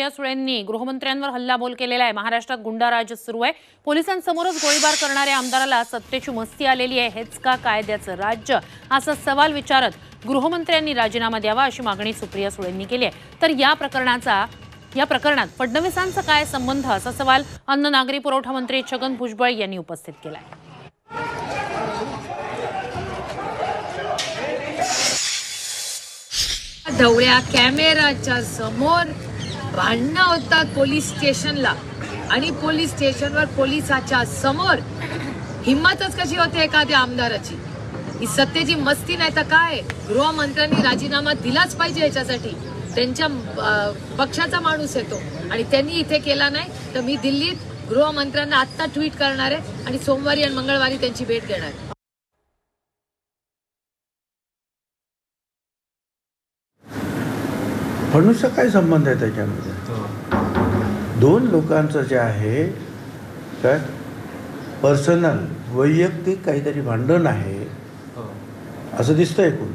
सुप्रिया सुळेंनी गृहमंत्र्यांवर हल्लाबोल केलेला आहे। महाराष्ट्रात गुंडाराज सुरू आहे। पोलिसांसमोरच गोळीबार करणाऱ्या आमदाराला सत्तेची मस्ती आलेली आहे। हेच का कायद्याचं राज्य, असा सवाल विचारत गृहमंत्र्यांनी राजीनामा द्यावा अशी मागणी सुप्रिया सुळेंनी केली आहे। तर या प्रकरणात फडणवीसांचा काय संबंध, असा सवाल अन्न नागरी पुरवठा मंत्री छगन भुजबळ यांनी उपस्थित केला आहे। ढवळ्या कॅमेराच्या समोर भांडणं होतात पोलीस स्टेशनला, आणि पोलीस स्टेशनवर पोलिसाच्या समोर हिम्मतच कशी होते एखाद्या आमदाराची। ही सत्तेची मस्ती नाही तर काय। गृहमंत्र्यांनी राजीनामा दिलाच पाहिजे। याच्यासाठी त्यांच्या पक्षाचा माणूस येतो आणि त्यांनी इथे केला नाही तर मी दिल्लीत गृहमंत्र्यांना आत्ता ट्विट करणार आहे आणि सोमवारी आणि मंगळवारी त्यांची भेट घेणार आहे। फडणवीसचा काय संबंध आहे त्याच्यामध्ये? दोन लोकांचं जे आहे काय पर्सनल वैयक्तिक काहीतरी भांडण आहे असं दिसतंय. कोण